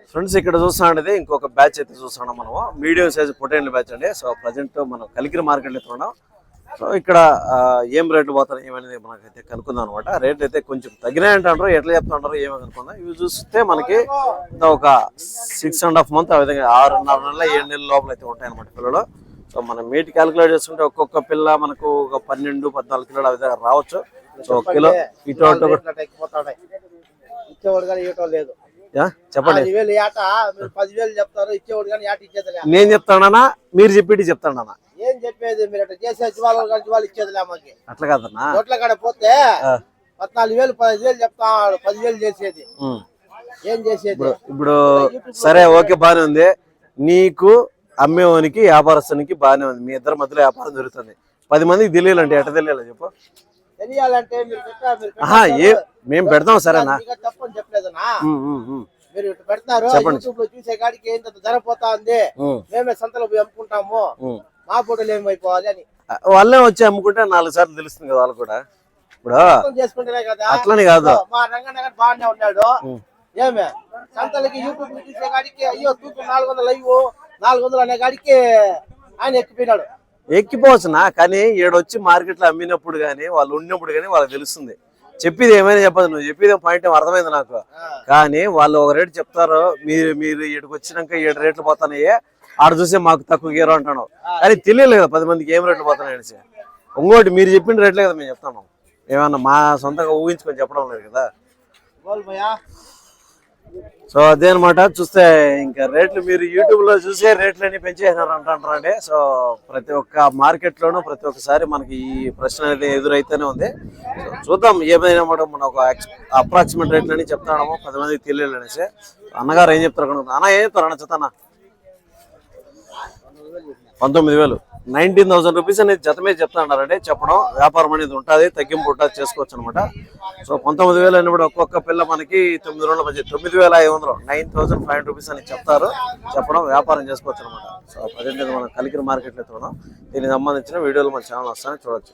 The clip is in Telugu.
ఫ్రెండ్స్ ఇక్కడ చూస్తున్నాండి ఇంకొక బ్యాచ్ అయితే చూస్తున్నాం మనం మీడియం సైజ్ పొటేన్ల బ్యాచ్ అండి. సో ప్రజెంట్ మనం కలికిరి మార్కెట్ లో ఉన్నాం. సో ఇక్కడ ఏం రేట్లు పోతున్నాయి ఏమనేది మనకైతే కనుక్కుందాం అనమాట. రేట్లు అయితే కొంచెం తగ్గినాయి అంటారు, ఎట్లా చెప్తుంటారు ఏమో కనుక్కుందాం. ఇవి చూస్తే మనకి ఒక 6.5 months ఆ విధంగా 6.5 నెలల 7 నెలల లోపల అయితే ఉంటాయి అనమాట పిల్లలు. సో మనం మీట్ క్యాలిక్యులేట్ చేసుకుంటే ఒక్కొక్క పిల్ల మనకు ఒక 12-14 కిలోలు ఆ విధంగా రావచ్చు. సో కిలో ఇటు చెప్పండి. నేను చెప్తానా మీరు చెప్పి చెప్తానా? ఏం చెప్పేది మీరు అట్లా చేసేసి వాళ్ళు ఇచ్చేది అట్లా కాదన్నా. రోడ్ల కాడ పోతే 14,000 15,000 చెప్తాడు, 10,000 చేసేది ఏం చేసేది. ఇప్పుడు సరే ఓకే బానే ఉంది, నీకు అమ్మేవానికి వ్యాపారస్తునికి బానే ఉంది, మీ ఇద్దరి మధ్యలో వ్యాపారం జరుగుతుంది. 10 మందికి తెలియాలంటే ఎట్లా తెలియాలి చెప్పు? తెలియాలంటే మేము పెడతాం సరేనా, తప్పని చెప్పలేదనా. మీరు పెడతారు యూట్యూబ్ లో చూసే కాడికి ఏంత ధర పోతా ఉంది, మేమే సంతలో పోయి అమ్ముకుంటాము, మా ఫోటోలు ఏమైపోవాలి అని వాళ్ళే వచ్చి అమ్ముకుంటే 4 సార్లు తెలుస్తుంది కదా వాళ్ళు కూడా. ఇప్పుడు చేసుకుంటేనే కదా, అట్లని కాదు. మా రంగన్న బాగానే ఉన్నాడు, ఏమే సంతలకి యూట్యూబ్ లో చూసే కాడికి అయ్యో తూకు 400 అయ్యో 400 అనే కాడికి ఆయన ఎక్కిపోయినాడు. ఎక్కిపోవచ్చునా, కానీ ఈడొచ్చి మార్కెట్ లో అమ్మినప్పుడు గానీ వాళ్ళు ఉన్నప్పుడు గానీ వాళ్ళకి తెలుస్తుంది. చెప్పేది ఏమైనా చెప్పదు, నువ్వు చెప్పేది పాయింట్ అర్థమైంది నాకు. కానీ వాళ్ళు ఒక రేటు చెప్తారు, మీరు ఇక్కడికి వచ్చినాక 7 రేట్లు పోతున్నాయే, ఆడ చూసే మాకు తక్కువ గీరో అంటాను. కానీ తెలియలేదు కదా 10 మందికి ఏం రేట్లు పోతున్నాయి అనేసి. ఇంకోటి మీరు చెప్పిన రేట్లే కదా మేము చెప్తాను, ఏమన్నా మా సొంతంగా ఊహించుకొని చెప్పడం లేదు కదా. సో అదే అనమాట. చూస్తే ఇంకా రేట్లు మీరు యూట్యూబ్ లో చూసే రేట్లన్నీ పెంచేసినారు అంటారండి. సో ప్రతి ఒక్క మార్కెట్ లోనూ ప్రతి ఒక్కసారి మనకి ఈ ప్రశ్న అనేది ఎదురైతేనే ఉంది. చూద్దాం ఏమైనా మనం ఒక అప్రాక్సిమేట్ రేట్లని చెప్తాము, 10 మందికి తెలియాలి అనేసి. అన్నగారు ఏం చెప్తారు కనుక అన్న, ఏం చెప్తారు అన్న చెప్తానా? 19,000 19,000 రూపీస్ అనేది జత మీద చెప్తానండి. చెప్పడం వ్యాపారం అనేది ఉంటుంది, తగ్గింపు ఉంటుంది, చేసుకోవచ్చు అనమాట. సో 19,000 అని కూడా ఒక్కొక్క పిల్ల మనకి 9 రోజుల మధ్య 9,500 9,500 రూపీస్ అని చెప్తారు. చెప్పడం వ్యాపారం చేసుకోవచ్చు అనమాట. సో ప్రజెంట్ మనం కలికిరి మార్కెట్లో ఉన్నాం. దీనికి సంబంధించిన వీడియోలు మన ఛానల్ వస్తాయని చూడొచ్చు.